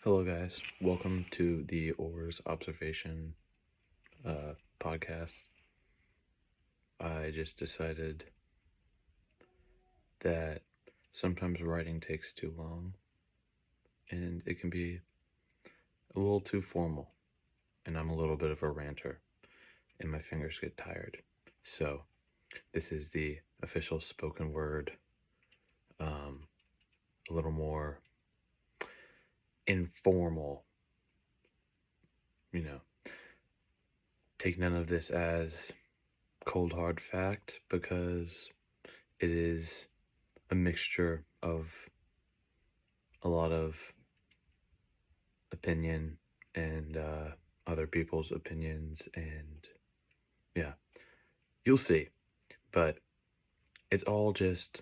Hello, guys. Welcome to the Oars Observation podcast. I just decided that sometimes writing takes too long and it can be a little too formal, and I'm a little bit of a ranter and my fingers get tired. So, this is the official spoken word, a little more informal, you know. Take none of this as cold hard fact because it is a mixture of a lot of opinion and other people's opinions, and yeah, you'll see. But it's all just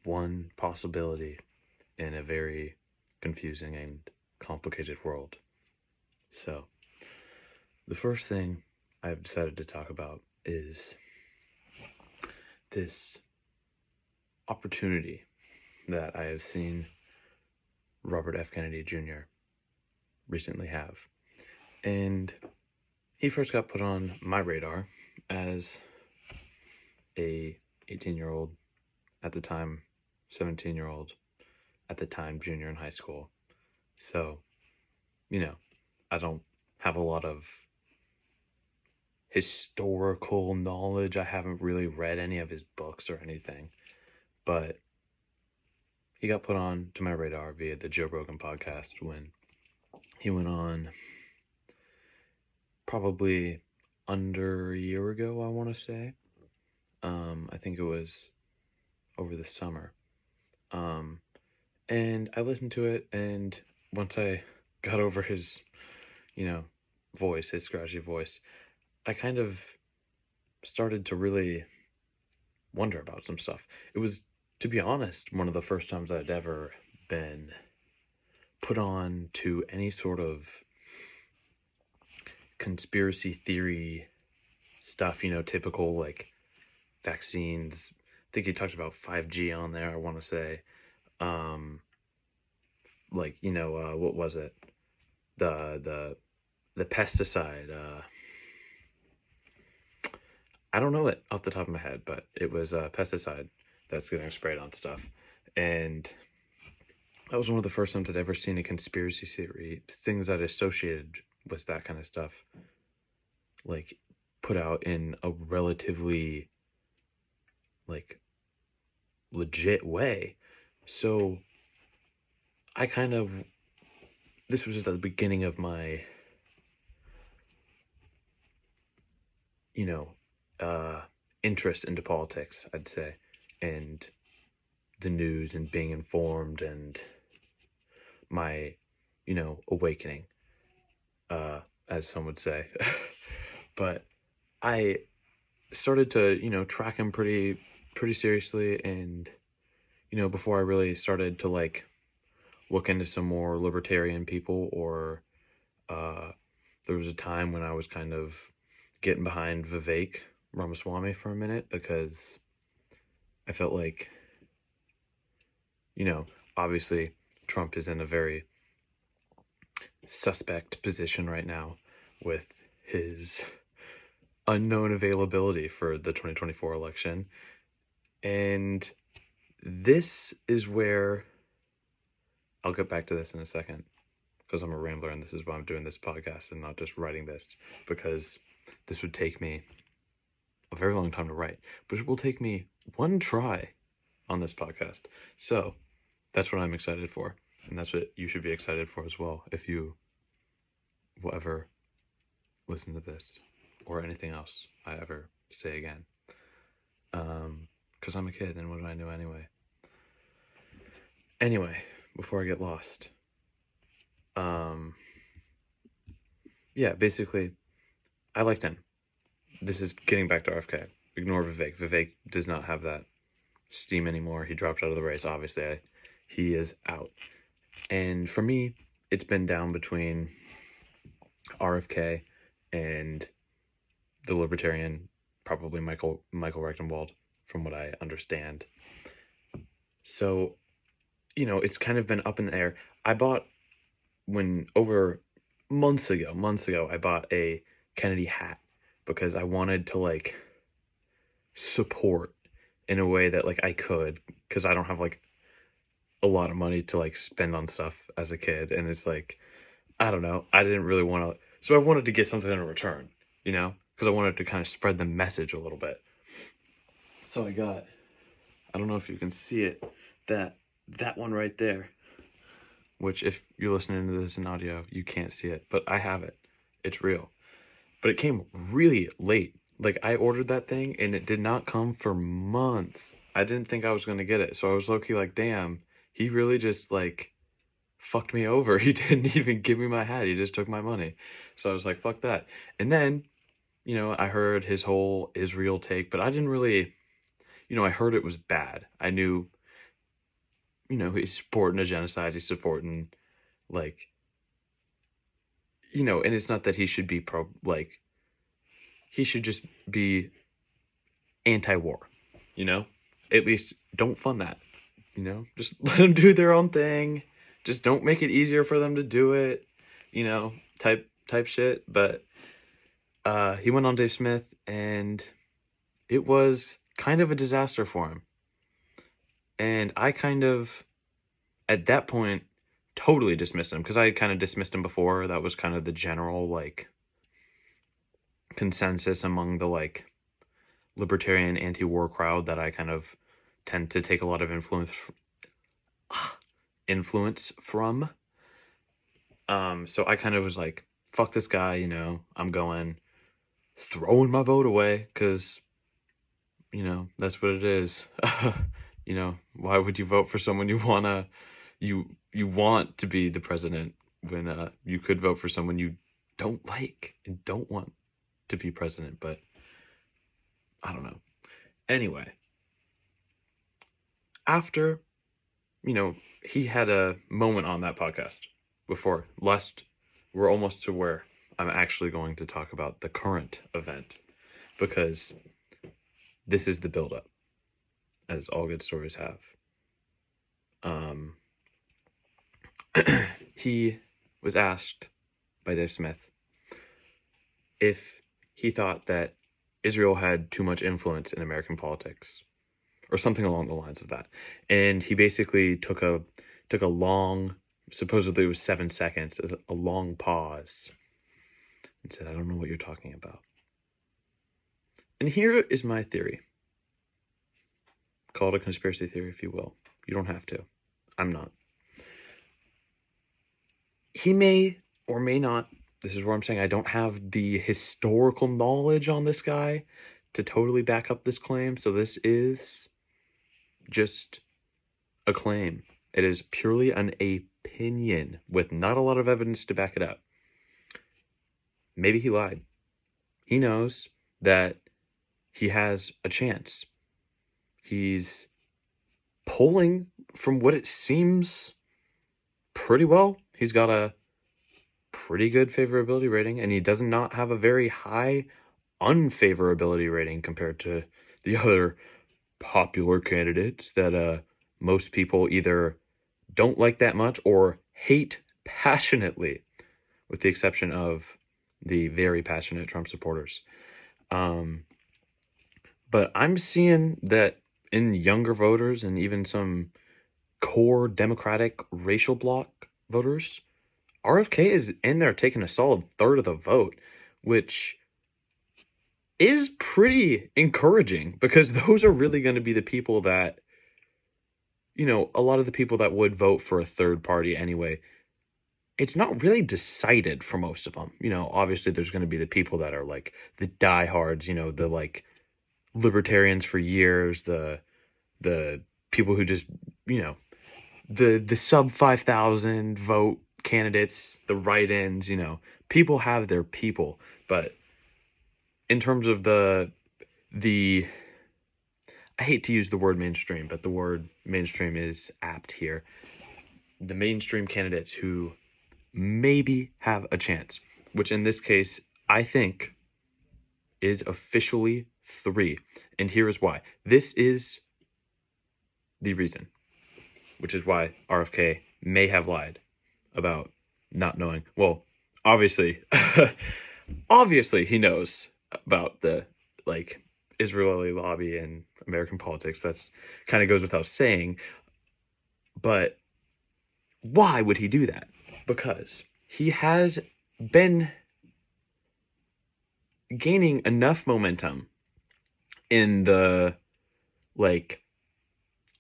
one possibility in a very confusing and complicated world. So, the first thing I've decided to talk about is this opportunity that I have seen Robert F. Kennedy Jr. recently have. And he first got put on my radar as a 18-year-old, at the time 17-year-old, at the time junior in high school. So, I don't have a lot of historical knowledge. I haven't really read any of his books or anything, but he got put on to my radar via the Joe Rogan podcast when he went on probably under a year ago, I want to say. I think it was over the summer. And I listened to it, and once I got over his, voice, his scratchy voice, I kind of started to really wonder about some stuff. It was, to be honest, one of the first times I'd ever been put on to any sort of conspiracy theory stuff, typical like vaccines. I think he talked about 5G on there, I want to say. What was it? The pesticide. I don't know it off the top of my head, but it was a pesticide that's getting sprayed on stuff. And that was one of the first times I'd ever seen a conspiracy theory, things that associated with that kind of stuff, like, put out in a relatively, like, legit way. So this was at the beginning of my, interest into politics, I'd say, and the news and being informed, and my, awakening, as some would say. But I started to, track him pretty seriously, and, before I really started to, like, look into some more libertarian people, or there was a time when I was kind of getting behind Vivek Ramaswamy for a minute, because I felt like, obviously Trump is in a very suspect position right now with his unknown availability for the 2024 election. And this is where, I'll get back to this in a second, because I'm a rambler and this is why I'm doing this podcast and not just writing this, because this would take me a very long time to write, but it will take me one try on this podcast. So that's what I'm excited for, and that's what you should be excited for as well, if you will ever listen to this or anything else I ever say again. Because I'm a kid, and what do I know anyway? Anyway, before I get lost, basically, I liked him. This is getting back to RFK. Ignore Vivek. Vivek does not have that steam anymore. He dropped out of the race, obviously. He is out. And for me, it's been down between RFK and the libertarian, probably Michael Reichenwald, from what I understand. So, it's kind of been up in the air. I bought when over months ago, I bought a Kennedy hat because I wanted to like support in a way that like I could, because I don't have like a lot of money to like spend on stuff as a kid, and it's like, I don't know, I didn't really want to, so I wanted to get something in return, you know, because I wanted to kind of spread the message a little bit. So I got, I don't know if you can see it, that one right there, which if you're listening to this in audio, you can't see it, but I have it. It's real. But it came really late. Like, I ordered that thing and it did not come for months. I didn't think I was going to get it. So I was low-key like, damn, he really just like fucked me over. He didn't even give me my hat. He just took my money. So I was like, fuck that. And then, you know, I heard his whole Israel take, but I didn't really, you know, I heard it was bad. I knew, you know, he's supporting a genocide. He's supporting, like, you know, and it's not that he should be like, he should just be anti-war, you know? At least don't fund that, you know? Just let them do their own thing. Just don't make it easier for them to do it, you know, type shit. But he went on Dave Smith, and it was kind of a disaster for him. And I kind of, at that point, totally dismissed him, because I had kind of dismissed him before. That was kind of the general, like, consensus among the, like, libertarian anti-war crowd that I kind of tend to take a lot of influence from. So I kind of was like, fuck this guy, you know, I'm throwing my vote away, because, you know, that's what it is. You know, why would you vote for someone you want to be the president when you could vote for someone you don't like and don't want to be president? But I don't know. Anyway, after, you know, he had a moment on that podcast before, lest we're almost to where I'm actually going to talk about the current event, because this is the buildup, as all good stories have. He was asked by Dave Smith if he thought that Israel had too much influence in American politics, or something along the lines of that. And he basically took a long, supposedly it was 7 seconds, a long pause, and said, I don't know what you're talking about. And here is my theory. Call it a conspiracy theory, if you will. You don't have to. I'm not. He may or may not, this is where I'm saying I don't have the historical knowledge on this guy to totally back up this claim. So this is just a claim. It is purely an opinion with not a lot of evidence to back it up. Maybe he lied. He knows that he has a chance. He's polling, from what it seems, pretty well. He's got a pretty good favorability rating, and he does not have a very high unfavorability rating compared to the other popular candidates that most people either don't like that much or hate passionately, with the exception of the very passionate Trump supporters. But I'm seeing that in younger voters and even some core Democratic racial bloc voters, RFK is in there taking a solid third of the vote, which is pretty encouraging, because those are really going to be the people that, you know, a lot of the people that would vote for a third party anyway, it's not really decided for most of them. You know, obviously there's going to be the people that are like the diehards, you know, the like libertarians for years, the people who just, you know, the sub 5,000 vote candidates, the write-ins, you know, people have their people. But in terms of the I hate to use the word mainstream, but the word mainstream is apt here. The mainstream candidates who maybe have a chance, which in this case, I think is officially 3. And here is why. This is the reason, which is why RFK may have lied about not knowing. Well, obviously, obviously he knows about the like Israeli lobby and American politics. That's kind of goes without saying. But why would he do that? Because he has been gaining enough momentum in the like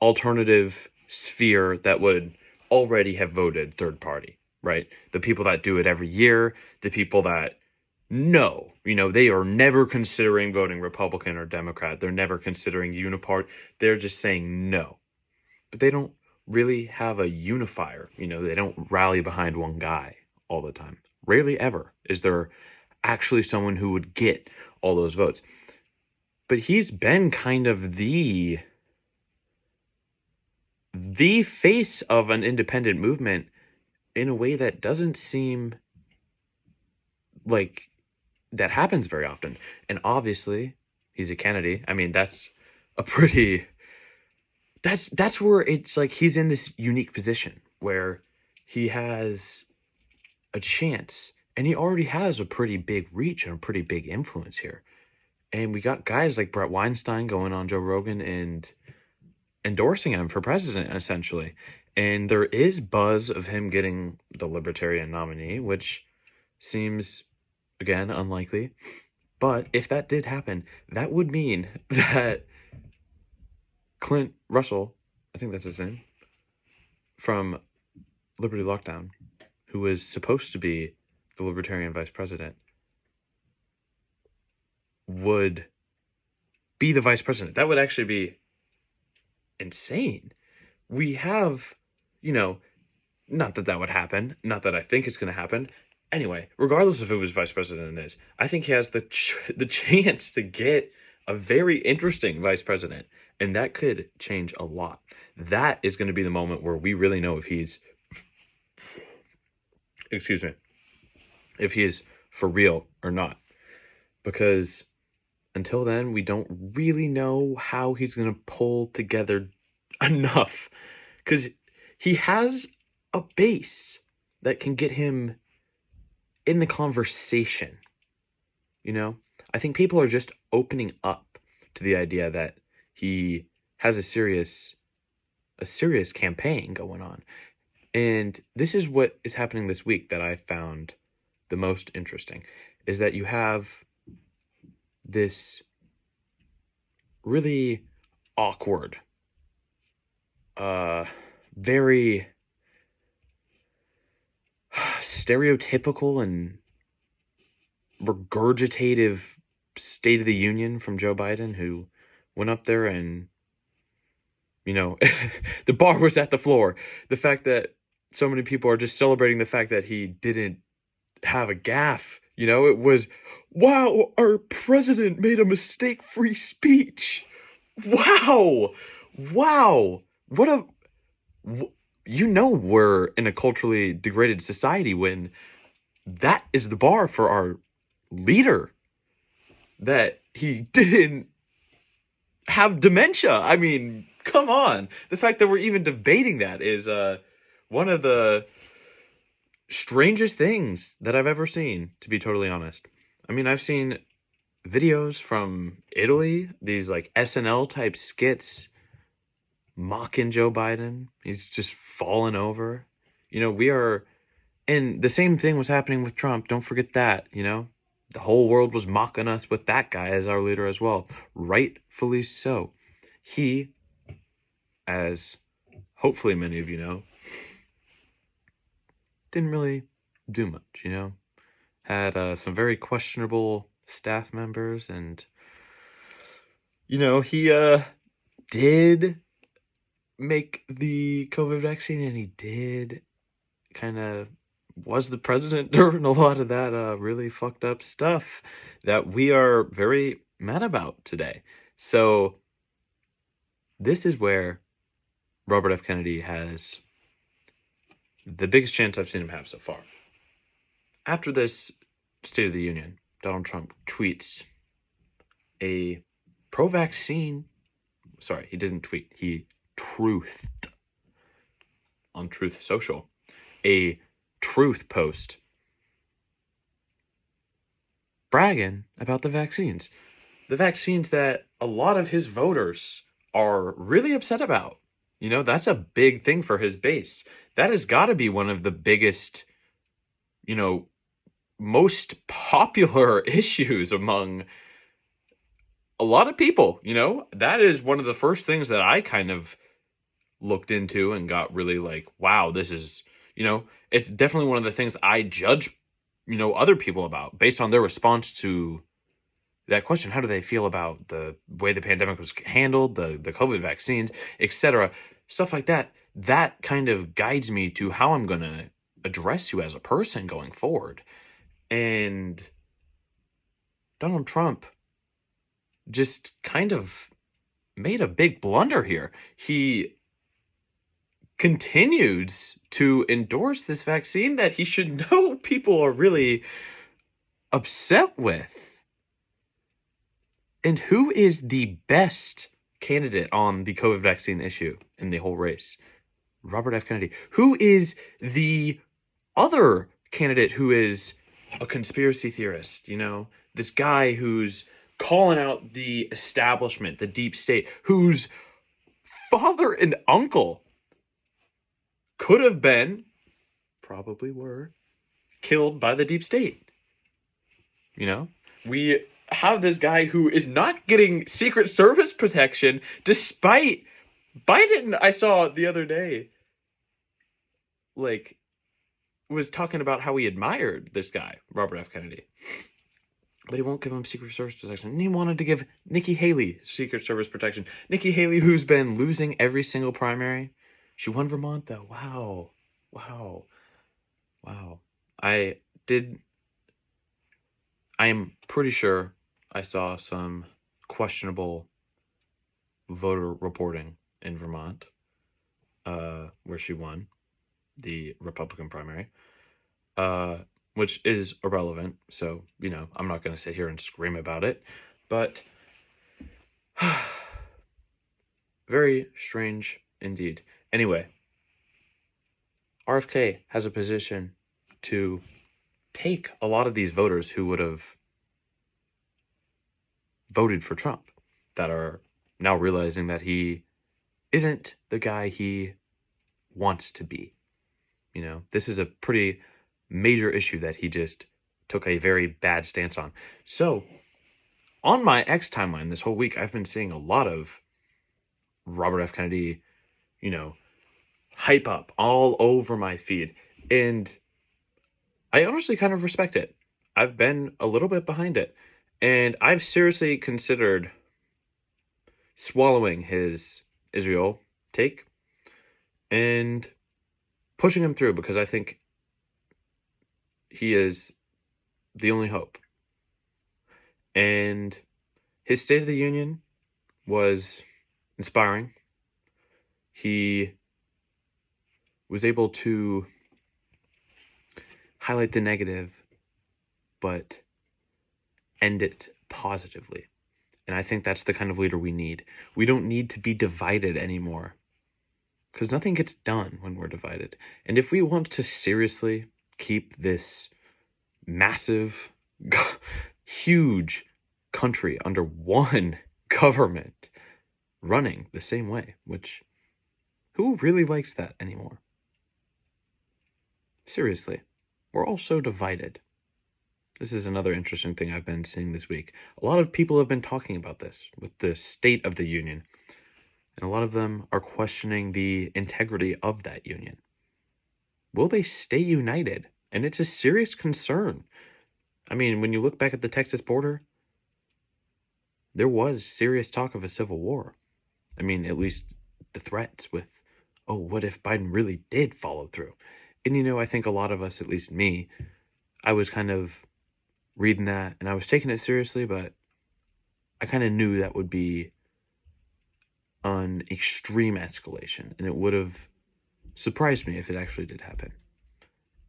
alternative sphere that would already have voted third party, right? The people that do it every year, the people that know, they are never considering voting Republican or Democrat. They're never considering unipart. They're just saying no. But they don't really have a unifier. They don't rally behind one guy all the time. Rarely ever is there actually someone who would get all those votes. But he's been kind of the face of an independent movement in a way that doesn't seem like that happens very often. And obviously, he's a Kennedy. I mean, that's where it's like he's in this unique position where he has a chance, and he already has a pretty big reach and a pretty big influence here. And we got guys like Brett Weinstein going on Joe Rogan and endorsing him for president, essentially. And there is buzz of him getting the Libertarian nominee, which seems, again, unlikely. But if that did happen, that would mean that Clint Russell, I think that's his name, from Liberty Lockdown, who was supposed to be the Libertarian vice president, would be the vice president. That would actually be insane. We have, not that would happen, not that I think it's going to happen. Anyway, regardless of who his vice president is, I think he has the chance to get a very interesting vice president, and that could change a lot. That is going to be the moment where we really know if he's, if he is for real or not. Because until then, we don't really know how he's going to pull together enough. Because he has a base that can get him in the conversation. I think people are just opening up to the idea that he has a serious campaign going on. And this is what is happening this week that I found the most interesting, is that you have this really awkward, very stereotypical and regurgitative State of the Union from Joe Biden, who went up there and, the bar was at the floor. The fact that so many people are just celebrating the fact that he didn't have a gaffe. It was, wow, our president made a mistake-free speech. Wow. We're in a culturally degraded society when that is the bar for our leader, that he didn't have dementia. I mean, come on. The fact that we're even debating that is one of the strangest things that I've ever seen, to be totally honest. I mean, I've seen videos from Italy, these like SNL type skits mocking Joe Biden. He's just falling over. And the same thing was happening with Trump. Don't forget that, the whole world was mocking us with that guy as our leader as well. Rightfully so. He, as hopefully many of you know, didn't really do much, had some very questionable staff members, and, he did make the COVID vaccine, and he did kind of was the president during a lot of that really fucked up stuff that we are very mad about today. So this is where Robert F. Kennedy has the biggest chance I've seen him have so far. After this State of the Union, Donald Trump tweets a pro-vaccine, he didn't tweet, he truthed on Truth Social, a Truth post bragging about the vaccines. The vaccines that a lot of his voters are really upset about. You know, that's a big thing for his base. That has got to be one of the biggest, you know, most popular issues among a lot of people. You know, that is one of the first things that I kind of looked into and got really like, wow, this is, you know, it's definitely one of the things I judge, you know, other people about based on their response to that question. How do they feel about the way the pandemic was handled, the COVID vaccines, etc., stuff like that. That kind of guides me to how I'm going to address you as a person going forward. And Donald Trump just kind of made a big blunder here. He continues to endorse this vaccine that he should know people are really upset with. And who is the best candidate on the COVID vaccine issue in the whole race? Robert F. Kennedy. Who is the other candidate who is a conspiracy theorist? You know, this guy who's calling out the establishment, the deep state, whose father and uncle could have been, probably were, killed by the deep state. You know, we have this guy who is not getting Secret Service protection despite Biden, I saw the other day, like, was talking about how he admired this guy, Robert F. Kennedy. But he won't give him Secret Service protection. And he wanted to give Nikki Haley Secret Service protection. Nikki Haley, who's been losing every single primary. She won Vermont, though. Wow. I am pretty sure I saw some questionable voter reporting in Vermont, where she won the Republican primary, which is irrelevant. So, you know, I'm not going to sit here and scream about it, but very strange indeed. Anyway, RFK has a position to take a lot of these voters who would have voted for Trump that are now realizing that he isn't the guy he wants to be. You know, this is a pretty major issue that he just took a very bad stance on. So, on my X timeline this whole week, I've been seeing a lot of Robert F. Kennedy, you know, hype up all over my feed. And I honestly kind of respect it. I've been a little bit behind it. And I've seriously considered swallowing his Israel take and pushing him through, because I think he is the only hope. And his State of the Union was inspiring. He was able to highlight the negative, but end it positively. And I think that's the kind of leader we need. We don't need to be divided anymore, because nothing gets done when we're divided. And if we want to seriously keep this massive, huge country under one government running the same way, which who really likes that anymore? Seriously, we're all so divided. This is another interesting thing I've been seeing this week. A lot of people have been talking about this with the State of the Union, and a lot of them are questioning the integrity of that union. Will they stay united? And it's a serious concern. I mean, when you look back at the Texas border, there was serious talk of a civil war. I mean, at least the threats with, oh, what if Biden really did follow through? And, you know, I think a lot of us, at least me, I was kind of reading that and I was taking it seriously, but I kind of knew that would be an extreme escalation, and it would have surprised me if it actually did happen.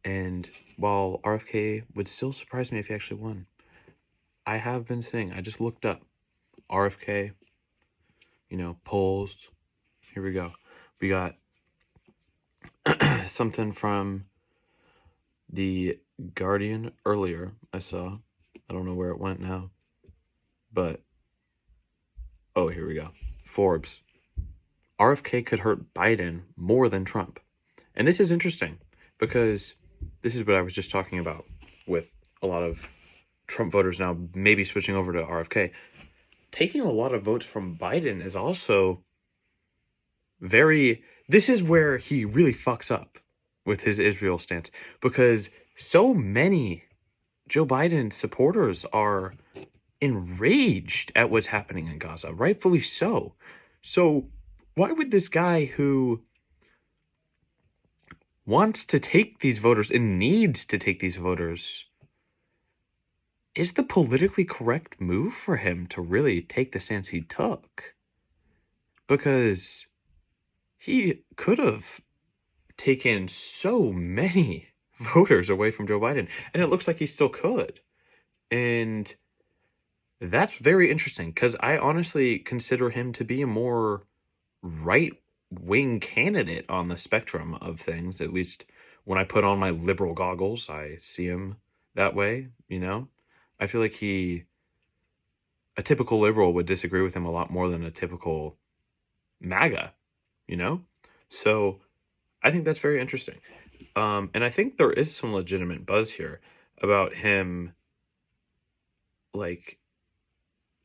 And while RFK would still surprise me if he actually won, I have been saying, I just looked up RFK, you know, polls. Here we go. We got something from The Guardian earlier, I saw. I don't know where it went now. But, oh, here we go. Forbes. RFK could hurt Biden more than Trump. And this is interesting because this is what I was just talking about with a lot of Trump voters now maybe switching over to RFK. Taking a lot of votes from Biden is also this is where he really fucks up with his Israel stance, because so many Joe Biden supporters are enraged at what's happening in Gaza, rightfully so. So why would this guy who wants to take these voters and needs to take these voters, is the politically correct move for him to really take the stance he took? Because he could have taken so many voters away from Joe Biden, and it looks like he still could. And that's very interesting, because I honestly consider him to be a more right-wing candidate on the spectrum of things. At least when I put on my liberal goggles, I see him that way, you know? I feel like a typical liberal would disagree with him a lot more than a typical MAGA, you know? So I think that's very interesting. And I think there is some legitimate buzz here about him, like,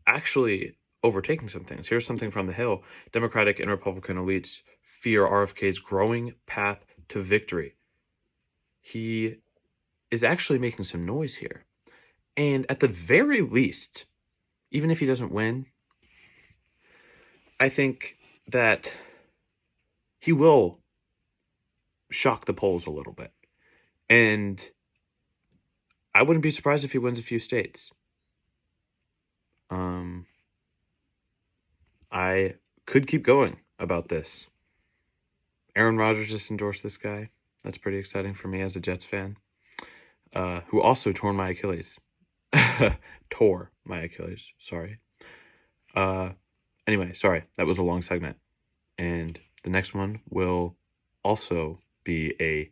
actually overtaking some things. Here's something from The Hill. Democratic and Republican elites fear RFK's growing path to victory. He is actually making some noise here. And at the very least, even if he doesn't win, I think that he will shock the polls a little bit. And I wouldn't be surprised if he wins a few states. I could keep going about this. Aaron Rodgers just endorsed this guy. That's pretty exciting for me as a Jets fan, who also tore my Achilles. Tore my Achilles, sorry. Anyway, sorry, that was a long segment. And the next one will also be a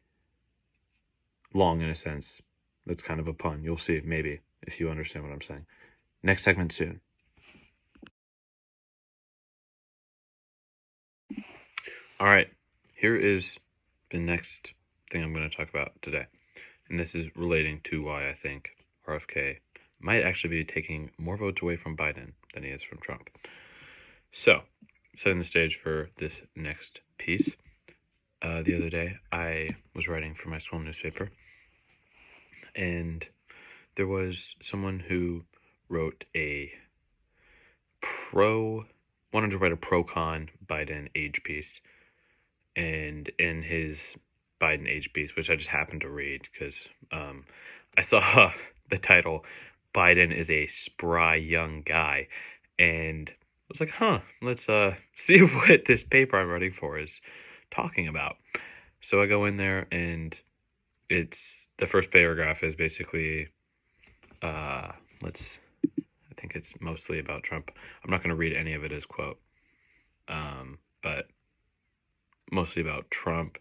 long, in a sense. That's kind of a pun. You'll see, maybe, if you understand what I'm saying. Next segment soon. All right, here is the next thing I'm going to talk about today. And this is relating to why I think RFK might actually be taking more votes away from Biden than he is from Trump. So, setting the stage for this next piece. The other day, I was writing for my school newspaper, and there was someone who wanted to write a pro-con Biden age piece. And in his Biden age piece, which I just happened to read because I saw the title, Biden is a spry young guy, and I was like, let's see what this paper I'm writing for is talking about. So I go in there, and the first paragraph is basically, I think it's mostly about Trump. I'm not going to read any of it as quote, but mostly about Trump.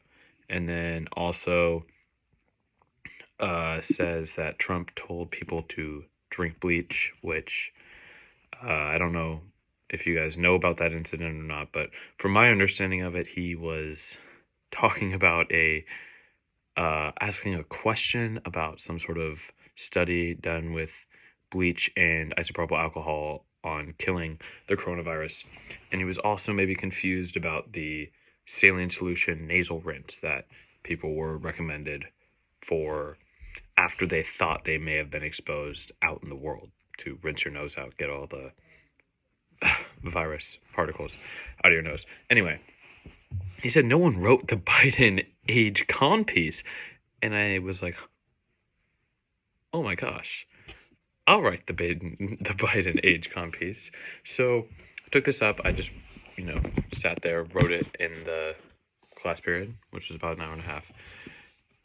And then also says that Trump told people to drink bleach, which I don't know if you guys know about that incident or not, but from my understanding of it, he was talking about asking a question about some sort of study done with bleach and isopropyl alcohol on killing the coronavirus. And he was also maybe confused about the saline solution nasal rinse that people were recommended for after they thought they may have been exposed out in the world, to rinse your nose out, get all the virus particles out of your nose. Anyway, he said no one wrote the Biden age con piece, and I was like, oh my gosh, I'll write the Biden age con piece. So I took this up. I just sat there, wrote it in the class period, which was about an hour and a half.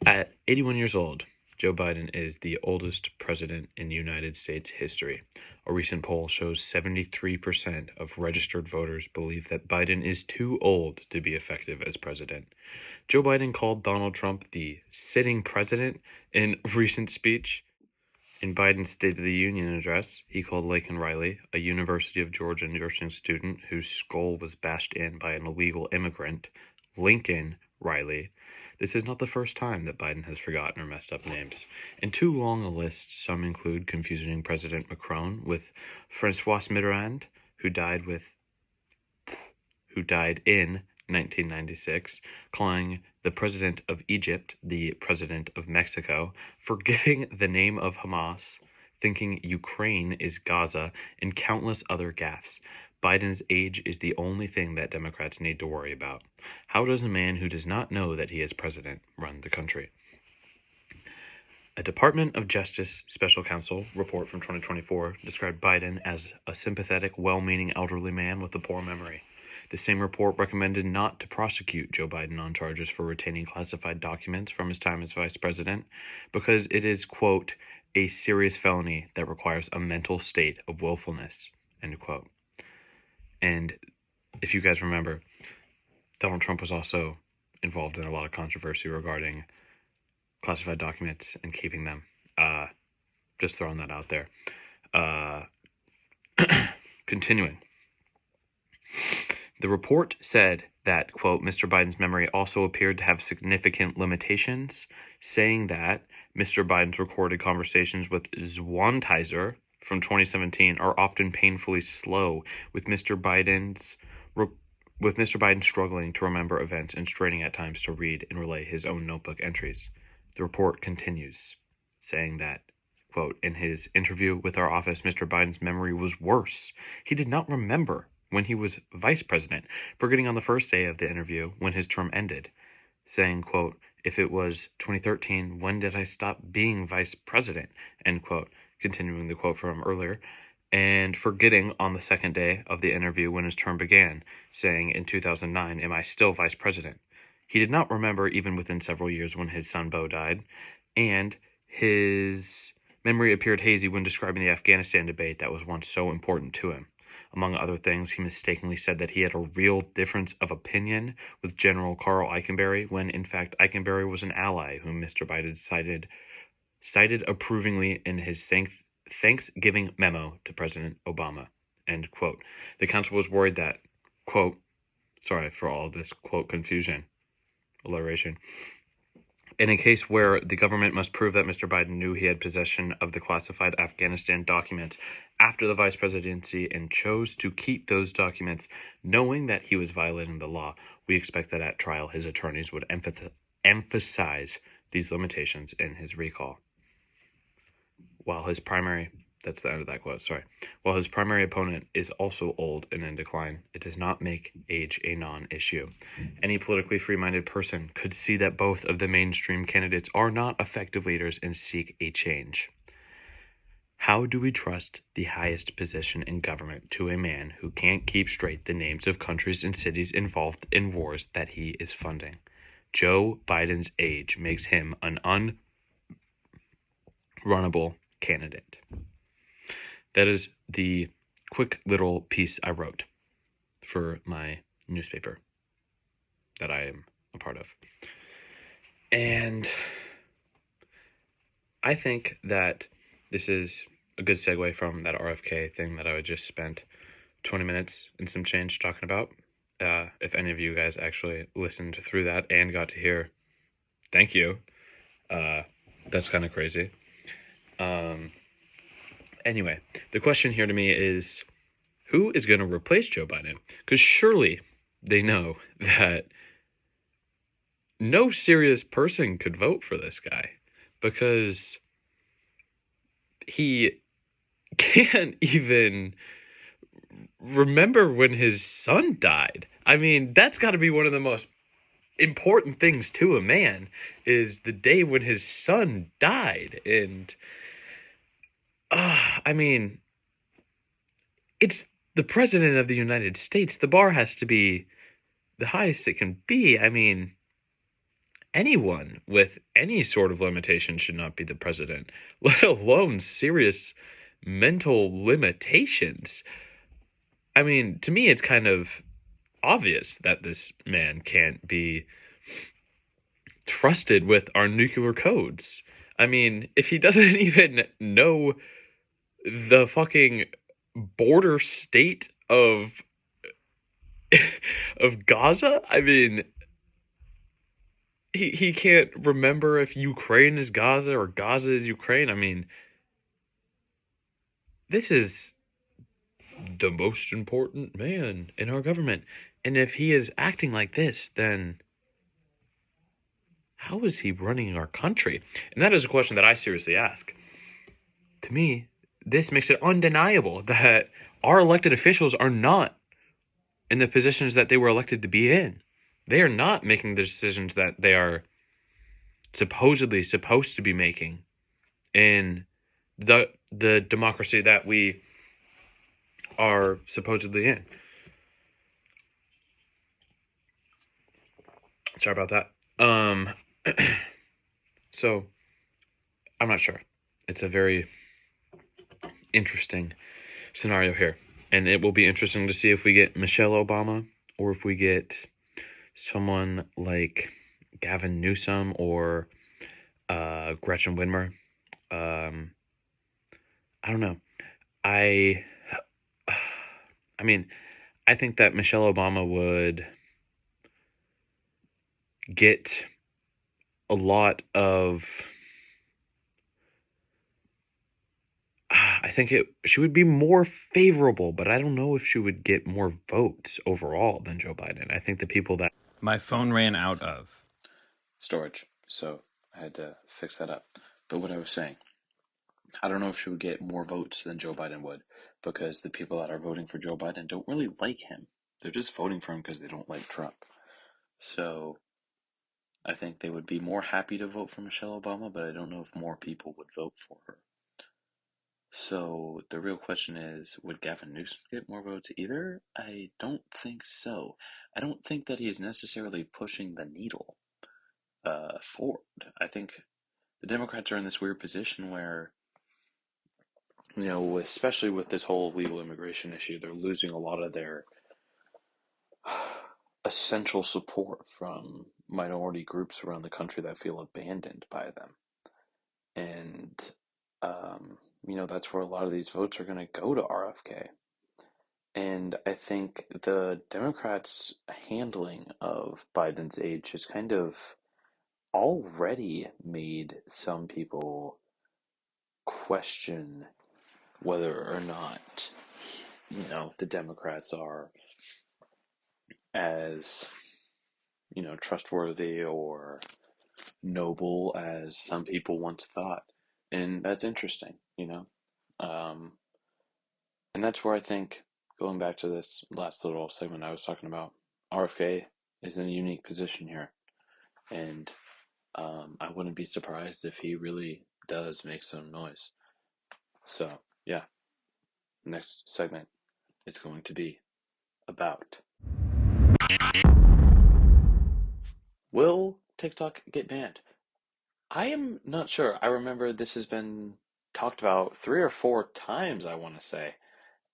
At 81 years old, Joe Biden is the oldest president in United States history. A recent poll shows 73% of registered voters believe that Biden is too old to be effective as president. Joe Biden called Donald Trump the sitting president in a recent speech. In Biden's State of the Union address, he called Laken Riley, a University of Georgia nursing student whose skull was bashed in by an illegal immigrant, Lincoln Riley. This is not the first time that Biden has forgotten or messed up names. In too long a list, some include confusing President Macron with François Mitterrand, who died in 1996, calling the president of Egypt the president of Mexico, forgetting the name of Hamas, thinking Ukraine is Gaza, and countless other gaffes. Biden's age is the only thing that Democrats need to worry about. How does a man who does not know that he is president run the country? A Department of Justice Special Counsel report from 2024 described Biden as a sympathetic, well-meaning elderly man with a poor memory. The same report recommended not to prosecute Joe Biden on charges for retaining classified documents from his time as vice president because it is, quote, a serious felony that requires a mental state of willfulness, end quote. And if you guys remember, Donald Trump was also involved in a lot of controversy regarding classified documents and keeping them. Just throwing that out there. Continuing. The report said that, quote, Mr. Biden's memory also appeared to have significant limitations, saying that Mr. Biden's recorded conversations with Zwanteiser from 2017 are often painfully slow, with Mr. Biden struggling to remember events and straining at times to read and relay his own notebook entries. The report continues, saying that, quote, in his interview with our office, Mr. Biden's memory was worse. He did not remember when he was vice president, forgetting on the first day of the interview when his term ended, saying, quote, if it was 2013, when did I stop being vice president, end quote, continuing the quote from earlier, and forgetting on the second day of the interview when his term began, saying, in 2009, am I still vice president? He did not remember even within several years when his son Beau died, and his memory appeared hazy when describing the Afghanistan debate that was once so important to him. Among other things, he mistakenly said that he had a real difference of opinion with General Carl Eikenberry, when in fact Eikenberry was an ally whom Mr. Biden cited approvingly in his Thanksgiving memo to President Obama, end quote. The council was worried that, quote, sorry for all this, quote, confusion, alliteration, in a case where the government must prove that Mr. Biden knew he had possession of the classified Afghanistan documents after the vice presidency and chose to keep those documents knowing that he was violating the law, we expect that at trial his attorneys would emphasize these limitations in his recall. That's the end of that quote, sorry. While his primary opponent is also old and in decline, it does not make age a non-issue. Any politically free-minded person could see that both of the mainstream candidates are not effective leaders and seek a change. How do we trust the highest position in government to a man who can't keep straight the names of countries and cities involved in wars that he is funding? Joe Biden's age makes him an unrunnable candidate. That is the quick little piece I wrote for my newspaper that I am a part of. And I think that this is a good segue from that RFK thing that I just spent 20 minutes and some change talking about. If any of you guys actually listened through that and got to hear, thank you. That's kind of crazy. Anyway, the question here to me is, who is going to replace Joe Biden? Because surely they know that no serious person could vote for this guy, because he can't even remember when his son died. I mean, that's got to be one of the most important things to a man, is the day when his son died. And I mean, it's the president of the United States. The bar has to be the highest it can be. I mean, anyone with any sort of limitation should not be the president, let alone serious mental limitations. I mean, to me, it's kind of obvious that this man can't be trusted with our nuclear codes. I mean, if he doesn't even know the fucking border state of Gaza, I mean, he can't remember if Ukraine is Gaza or Gaza is Ukraine. I mean, this is the most important man in our government. And if he is acting like this, then how is he running our country? And that is a question that I seriously ask. To me, this makes it undeniable that our elected officials are not in the positions that they were elected to be in. They are not making the decisions that they are supposedly supposed to be making in the democracy that we are supposedly in. Sorry about that. So I'm not sure. It's a very interesting scenario here. And it will be interesting to see if we get Michelle Obama or if we get someone like Gavin Newsom or Gretchen Whitmer. I don't know. I I mean, I think that Michelle Obama would get a lot of I think she would be more favorable, but I don't know if she would get more votes overall than Joe Biden. I think the people that My phone ran out of storage, so I had to fix that up. But what I was saying, I don't know if she would get more votes than Joe Biden would, because the people that are voting for Joe Biden don't really like him. They're just voting for him because they don't like Trump. So I think they would be more happy to vote for Michelle Obama, but I don't know if more people would vote for her. So the real question is, would Gavin Newsom get more votes either? I don't think so. I don't think that he is necessarily pushing the needle forward. I think the Democrats are in this weird position where, especially with this whole legal immigration issue, they're losing a lot of their essential support from minority groups around the country that feel abandoned by them. And, that's where a lot of these votes are going to go to RFK. And I think the Democrats' handling of Biden's age has kind of already made some people question whether or not, the Democrats are as, trustworthy or noble as some people once thought. And that's interesting. Um, and that's where I think, going back to this last little segment I was talking about, RFK is in a unique position here. And I wouldn't be surprised if he really does make some noise. So, yeah, next segment is going to be about, will TikTok get banned? I am not sure. I remember this has been talked about 3 or 4 times, I want to say.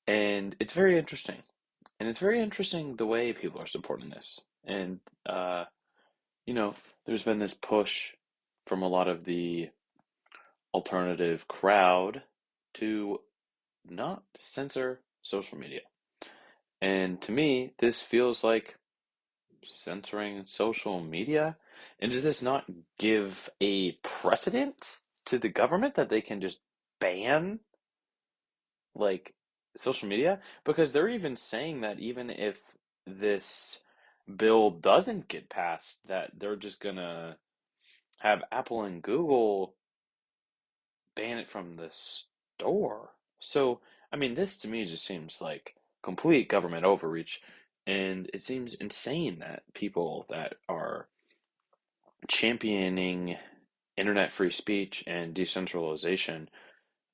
And it's very interesting. And it's very interesting the way people are supporting this. And, you know, there's been this push from a lot of the alternative crowd to not censor social media. And to me, this feels like censoring social media. And does this not give a precedent to the government that they can just ban like social media? Because they're even saying that even if this bill doesn't get passed, that they're just gonna have Apple and Google ban it from the store. So, I mean, this to me just seems like complete government overreach, and it seems insane that people that are championing internet free speech and decentralization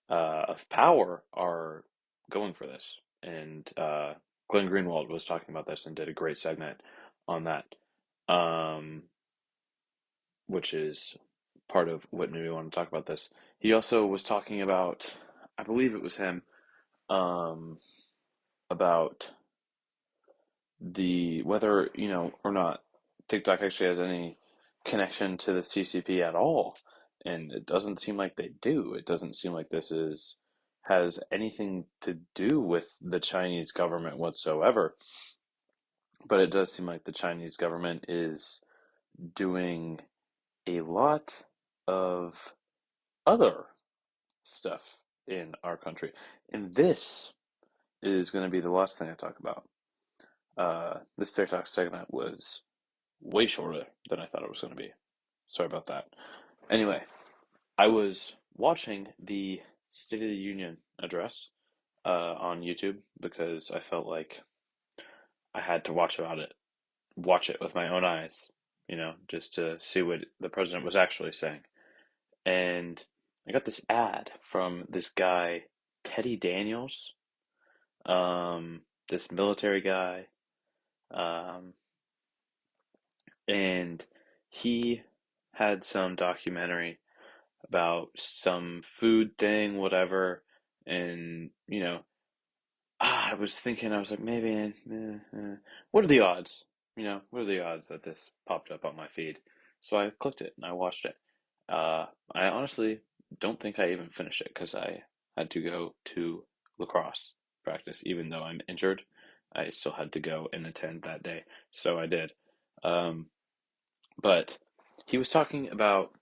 of power are going for this. And Glenn Greenwald was talking about this and did a great segment on that. Um, which is part of what made me want to talk about this. He also was talking about, I believe it was him, um, about the whether, or not TikTok actually has any connection to the CCP at all. And it doesn't seem like they do. It doesn't seem like this is has anything to do with the Chinese government whatsoever. But it does seem like the Chinese government is doing a lot of other stuff in our country. And this is going to be the last thing I talk about. This TikTok segment was way shorter than I thought it was going to be. Sorry about that. Anyway, I was watching the State of the Union address on YouTube because I felt like I had to watch it with my own eyes, just to see what the president was actually saying. And I got this ad from this guy, Teddy Daniels, this military guy, um, and he had some documentary about some food thing, whatever. And, I was thinking, I was like, maybe, what are the odds? What are the odds that this popped up on my feed? So I clicked it and I watched it. I honestly don't think I even finished it because I had to go to lacrosse practice, even though I'm injured. I still had to go and attend that day, so I did. Um, but he was talking about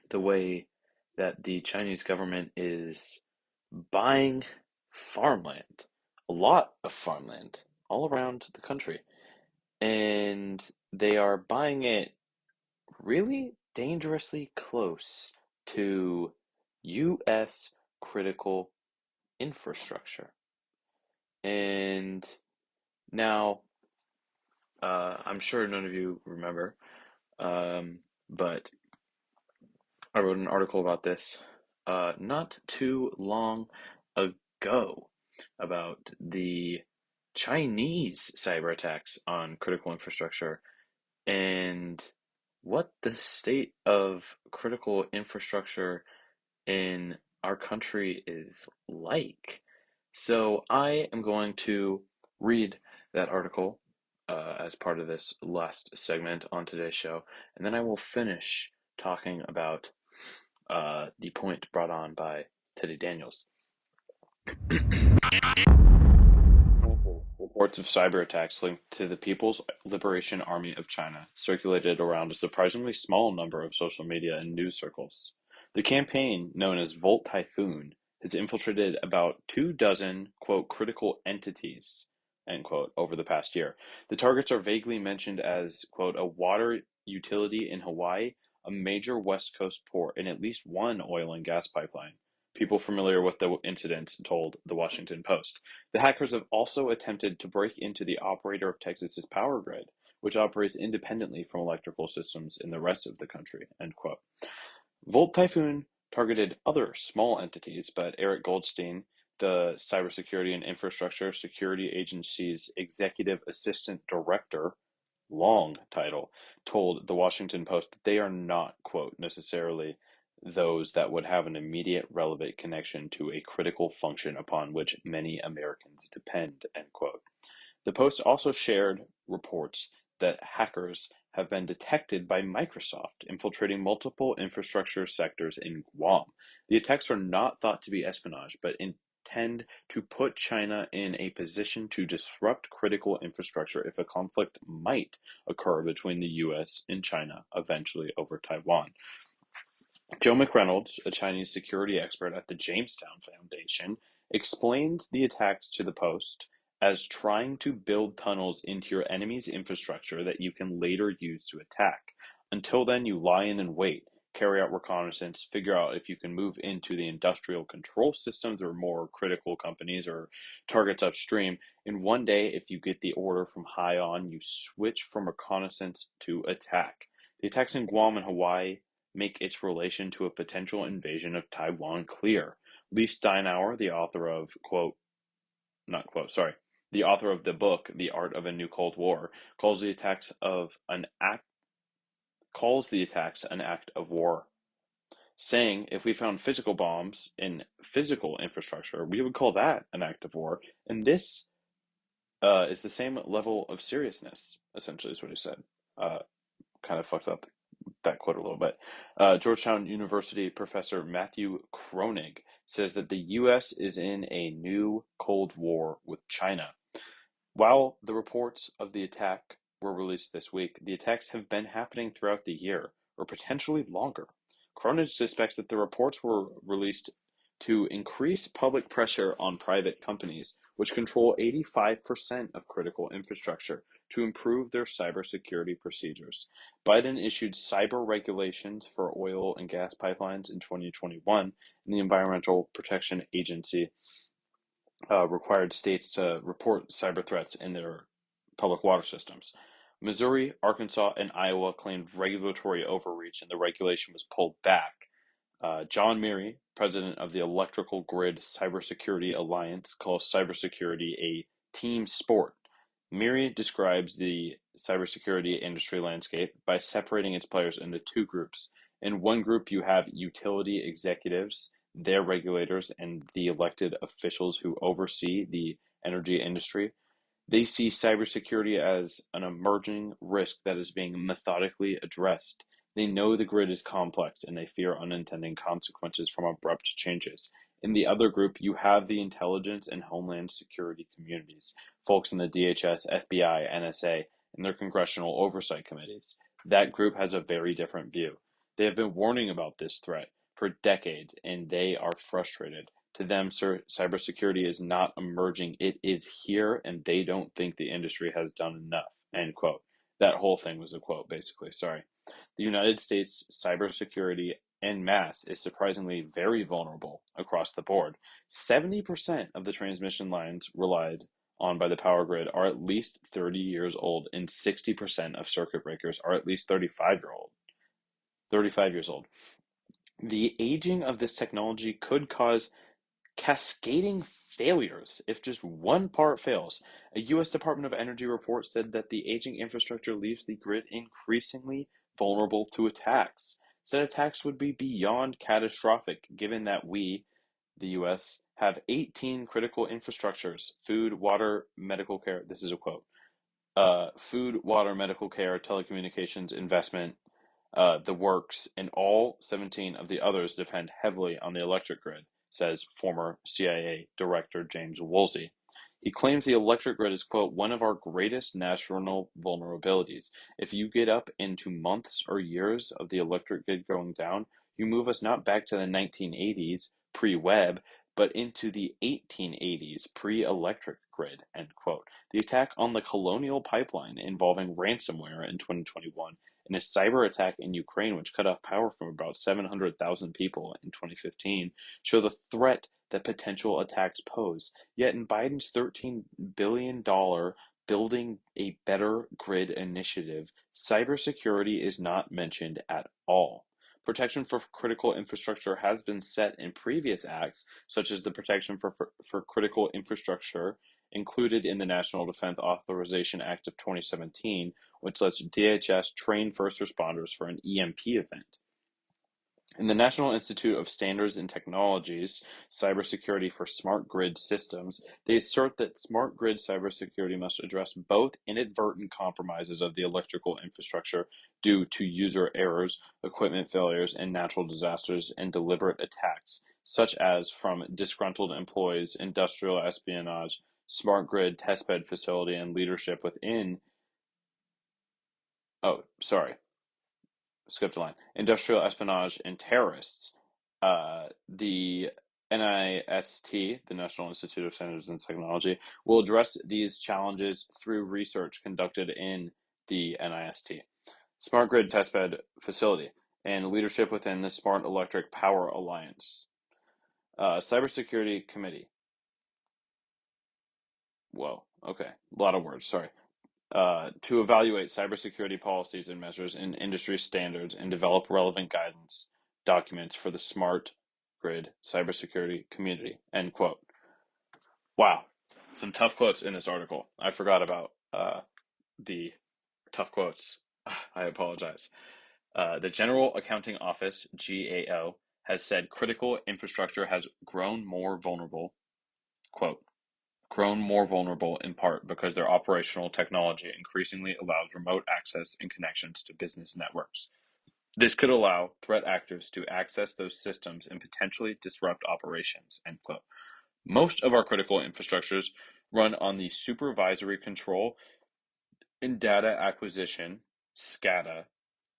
the way that the Chinese government is buying farmland, a lot of farmland all around the country. And they are buying it really dangerously close to U.S. critical infrastructure. And now, I'm sure none of you remember, but I wrote an article about this not too long ago about the Chinese cyber attacks on critical infrastructure and what the state of critical infrastructure in our country is like. So I am going to read that article as part of this last segment on today's show, and then I will finish talking about the point brought on by Teddy Daniels. Reports of cyber attacks linked to the People's Liberation Army of China circulated around a surprisingly small number of social media and news circles. The campaign, known as Volt Typhoon, has infiltrated about 24, quote, critical entities, end quote, over the past year. The targets are vaguely mentioned as, quote, a water utility in Hawaii, a major West Coast port, and at least one oil and gas pipeline. People familiar with the incident told the Washington Post. The hackers have also attempted to break into the operator of Texas's power grid, which operates independently from electrical systems in the rest of the country, end quote. Volt Typhoon targeted other small entities, but Eric Goldstein, the Cybersecurity and Infrastructure Security Agency's Executive Assistant Director, long title, told the Washington Post that they are not, quote, necessarily those that would have an immediate relevant connection to a critical function upon which many Americans depend, end quote. The Post also shared reports that hackers have been detected by Microsoft infiltrating multiple infrastructure sectors in Guam. The attacks are not thought to be espionage, but intend to put China in a position to disrupt critical infrastructure if a conflict might occur between the US and China, eventually over Taiwan. Joe McReynolds, a Chinese security expert at the Jamestown Foundation, explains the attacks to the Post as trying to build tunnels into your enemy's infrastructure that you can later use to attack. Until then, you lie in and wait, carry out reconnaissance, figure out if you can move into the industrial control systems or more critical companies or targets upstream. And one day, if you get the order from high on, you switch from reconnaissance to attack. The attacks in Guam and Hawaii make its relation to a potential invasion of Taiwan clear. Lee Steinauer, the author of the author of the book The Art of a New Cold War, calls the attacks of an act calls the attacks an act of war, saying if we found physical bombs in physical infrastructure, we would call that an act of war. And this is the same level of seriousness, essentially, is what he said. Uh, Kind of fucked up that quote a little bit. Georgetown University professor Matthew Kronig says that the U.S. is in a new Cold War with China. While the reports of the attack were released this week, the attacks have been happening throughout the year, or potentially longer. Cronin suspects that the reports were released to increase public pressure on private companies, which control 85% of critical infrastructure, to improve their cybersecurity procedures. Biden issued cyber regulations for oil and gas pipelines in 2021, and the Environmental Protection Agency required states to report cyber threats in their public water systems. Missouri, Arkansas, and Iowa claimed regulatory overreach, and the regulation was pulled back. John Meary, president of the Electrical Grid Cybersecurity Alliance, calls cybersecurity a team sport. Meary describes the cybersecurity industry landscape by separating its players into two groups. In one group, you have utility executives, their regulators, and the elected officials who oversee the energy industry. They see cybersecurity as an emerging risk that is being methodically addressed. They know the grid is complex and they fear unintended consequences from abrupt changes. In the other group, you have the intelligence and homeland security communities, folks in the DHS, FBI, NSA, and their congressional oversight committees. That group has a very different view. They have been warning about this threat for decades and they are frustrated. To them, cybersecurity is not emerging. It is here, and they don't think the industry has done enough. End quote. That whole thing was a quote, basically. Sorry. The United States cybersecurity en masse is surprisingly very vulnerable across the board. 70% of the transmission lines relied on by the power grid are at least 30 years old, and 60% of circuit breakers are at least 35 years old. The aging of this technology could cause cascading failures if just one part fails. A U.S. Department of Energy report said that the aging infrastructure leaves the grid increasingly vulnerable to attacks. Said attacks would be beyond catastrophic given that we, the U.S., have 18 critical infrastructures: food, water, medical care. This is a quote. Food, water, medical care, telecommunications, investment, the works, and all 17 of the others depend heavily on the electric grid, says former CIA Director James Woolsey. He claims the electric grid is, quote, one of our greatest national vulnerabilities. If you get up into months or years of the electric grid going down, you move us not back to the 1980s, pre-web, but into the 1880s, pre-electric grid, end quote. The attack on the Colonial Pipeline involving ransomware in 2021 and a cyber attack in Ukraine, which cut off power from about 700,000 people in 2015, show the threat that potential attacks pose. Yet in Biden's $13 billion Building a Better Grid initiative, cybersecurity is not mentioned at all. Protection for critical infrastructure has been set in previous acts, such as the Protection for Critical Infrastructure included in the National Defense Authorization Act of 2017, which lets DHS train first responders for an EMP event. In the National Institute of Standards and Technology's Cybersecurity for Smart Grid Systems, they assert that smart grid cybersecurity must address both inadvertent compromises of the electrical infrastructure due to user errors, equipment failures, and natural disasters, and deliberate attacks, such as from disgruntled employees, industrial espionage, smart grid testbed facility, and leadership within. Oh, sorry. Skipped a line. Industrial espionage and terrorists. The NIST, the National Institute of Standards and Technology, will address these challenges through research conducted in the NIST. Smart Grid Testbed Facility and leadership within the Smart Electric Power Alliance. Cybersecurity Committee. Whoa, okay. A lot of words, sorry. To evaluate cybersecurity policies and measures in industry standards and develop relevant guidance documents for the smart grid cybersecurity community. End quote. Wow, some tough quotes in this article. I forgot about the tough quotes. I apologize. The General Accounting Office, GAO, has said critical infrastructure has grown more vulnerable, quote, grown more vulnerable in part because their operational technology increasingly allows remote access and connections to business networks. This could allow threat actors to access those systems and potentially disrupt operations, end quote. Most of our critical infrastructures run on the supervisory control and data acquisition SCADA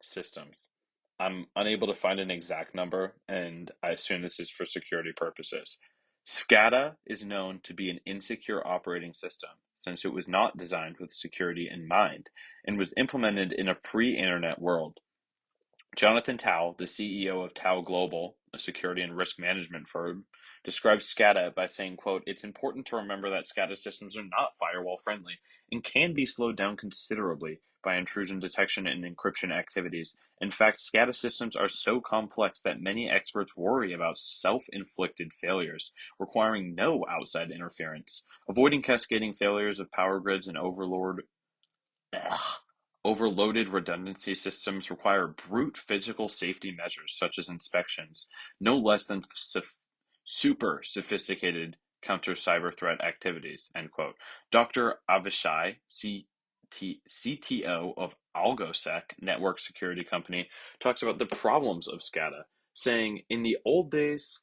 systems. I'm unable to find an exact number, and I assume this is for security purposes. SCADA is known to be an insecure operating system since it was not designed with security in mind and was implemented in a pre-internet world. Jonathan Tao, the CEO of Tao Global, a security and risk management firm, describes SCADA by saying, quote, "It's important to remember that SCADA systems are not firewall friendly and can be slowed down considerably by intrusion detection and encryption activities. In fact, SCADA systems are so complex that many experts worry about self-inflicted failures, requiring no outside interference. Avoiding cascading failures of power grids and overloaded redundancy systems require brute physical safety measures such as inspections, no less than super sophisticated counter-cyber threat activities," end quote. Dr. Avishai, CTO of AlgoSec, network security company, talks about the problems of SCADA, saying, "In the old days,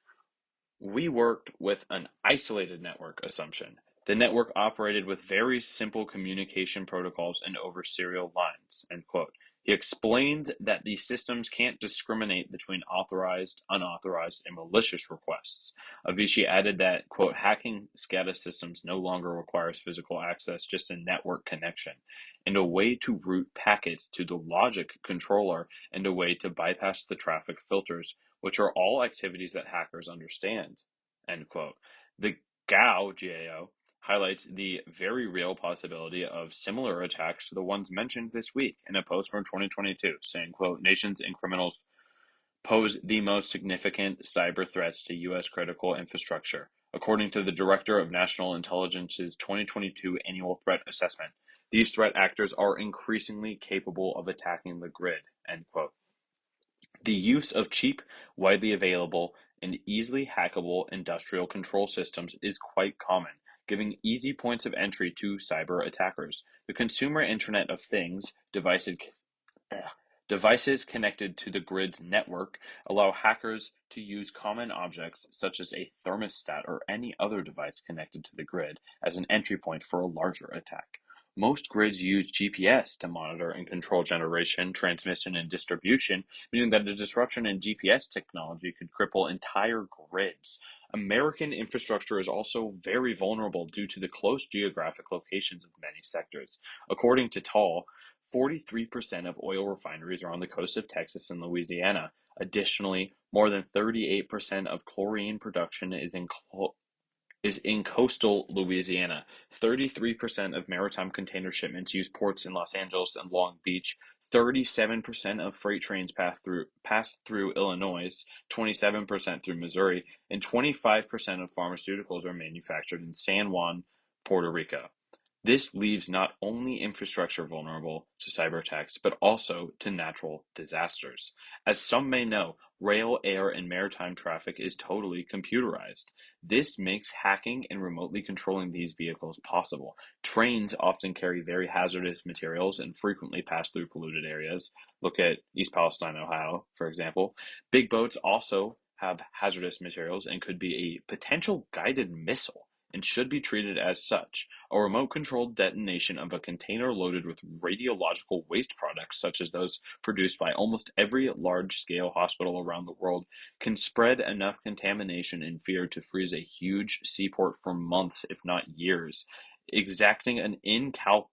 we worked with an isolated network assumption. The network operated with very simple communication protocols and over serial lines," end quote. He explained that the systems can't discriminate between authorized, unauthorized, and malicious requests. Avicii added that, quote, "hacking SCADA systems no longer requires physical access, just a network connection, and a way to route packets to the logic controller, and a way to bypass the traffic filters, which are all activities that hackers understand," end quote. The GAO highlights the very real possibility of similar attacks to the ones mentioned this week in a post from 2022, saying, quote, "Nations and criminals pose the most significant cyber threats to U.S. critical infrastructure, according to the Director of National Intelligence's 2022 Annual Threat Assessment. These threat actors are increasingly capable of attacking the grid," end quote. The use of cheap, widely available, and easily hackable industrial control systems is quite common, giving easy points of entry to cyber attackers. The consumer Internet of Things devices connected to the grid's network allow hackers to use common objects such as a thermostat or any other device connected to the grid as an entry point for a larger attack. Most grids use GPS to monitor and control generation, transmission, and distribution, meaning that a disruption in GPS technology could cripple entire grids. American infrastructure is also very vulnerable due to the close geographic locations of many sectors. According to Tall, 43% of oil refineries are on the coast of Texas and Louisiana. Additionally, more than 38% of chlorine production is in coastal Louisiana. 33% of maritime container shipments use ports in Los Angeles and Long Beach. 37% of freight trains pass through Illinois, 27% through Missouri, and 25% of pharmaceuticals are manufactured in San Juan, Puerto Rico. This leaves not only infrastructure vulnerable to cyber attacks, but also to natural disasters. As some may know, rail, air, and maritime traffic is totally computerized. This makes hacking and remotely controlling these vehicles possible. Trains often carry very hazardous materials and frequently pass through polluted areas. Look at East Palestine, Ohio, for example. Big boats also have hazardous materials and could be a potential guided missile and should be treated as such. A remote-controlled detonation of a container loaded with radiological waste products, such as those produced by almost every large-scale hospital around the world, can spread enough contamination and fear to freeze a huge seaport for months, if not years, exacting an incalculable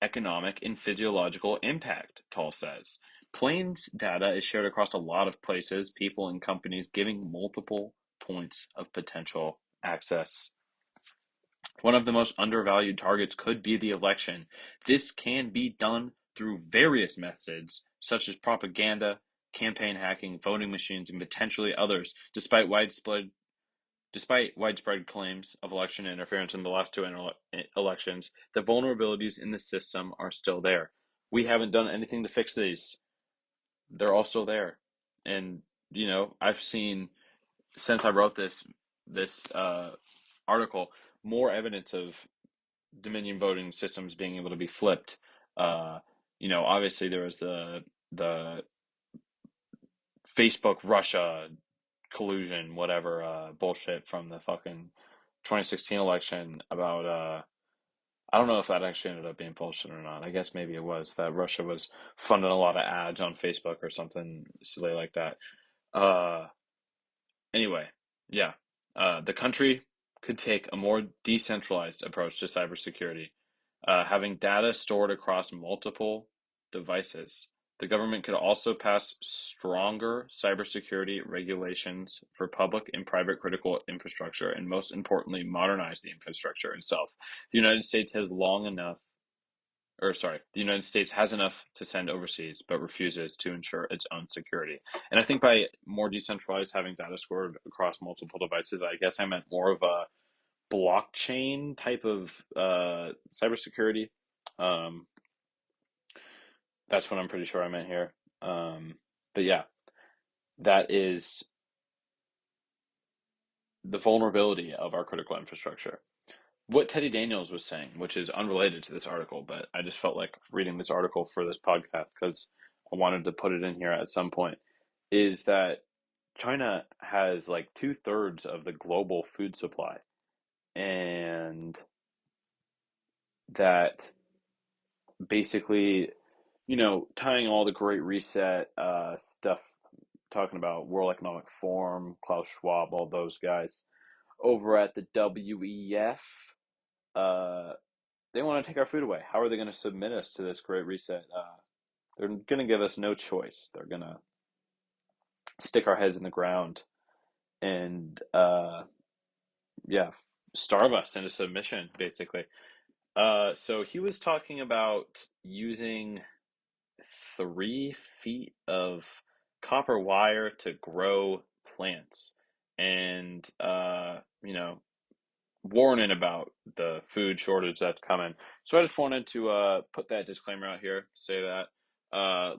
economic and physiological impact, Tall says. Planes data is shared across a lot of places, people, and companies, giving multiple points of potential access. One of the most undervalued targets could be the election. This can be done through various methods, such as propaganda, campaign hacking, voting machines, and potentially others. Despite widespread claims of election interference in the last two elections, the vulnerabilities in the system are still there. We haven't done anything to fix these. They're all still there. And, I've seen since I wrote this article more evidence of Dominion voting systems being able to be flipped. Uh, obviously there was the Facebook Russia collusion, whatever bullshit from the fucking 2016 election about I don't know if that actually ended up being bullshit or not. I guess maybe it was that Russia was funding a lot of ads on Facebook or something silly like that. Uh, Anyway, yeah, the country could take a more decentralized approach to cybersecurity, having data stored across multiple devices. The government could also pass stronger cybersecurity regulations for public and private critical infrastructure, and most importantly, modernize the infrastructure itself. The United States has long enough the United States has enough to send overseas, but refuses to ensure its own security. And I think by more decentralized, having data stored across multiple devices, I guess I meant more of a blockchain type of cybersecurity. Um, that's what I'm pretty sure I meant here. But yeah, that is the vulnerability of our critical infrastructure. What Teddy Daniels was saying, which is unrelated to this article, but I just felt like reading this article for this podcast because I wanted to put it in here at some point, is that China has like two-thirds of the global food supply, and that basically, tying all the Great Reset stuff, talking about World Economic Forum, Klaus Schwab, all those guys over at the WEF. Uh, they want to take our food away. How are they going to submit us to this Great Reset? They're going to give us no choice. They're going to stick our heads in the ground and, yeah, starve us into submission, basically. So he was talking about using 3 feet of copper wire to grow plants and, warning about the food shortage that's coming. So I just wanted to put that disclaimer out here, say that.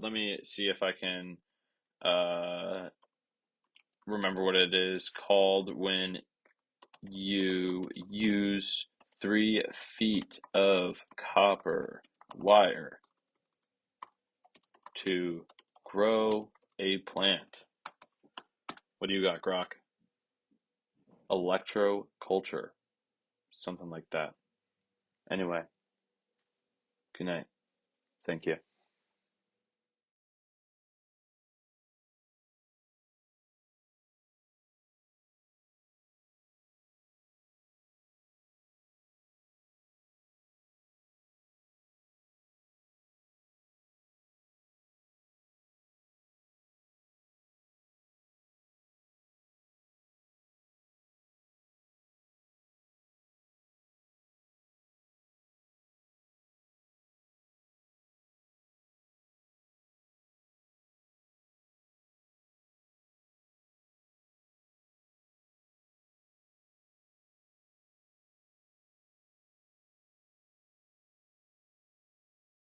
Let me see if I can uh, remember what it is called when you use 3 feet of copper wire to grow a plant. What do you got, Grok? Electroculture. Something like that. Anyway, good night. Thank you.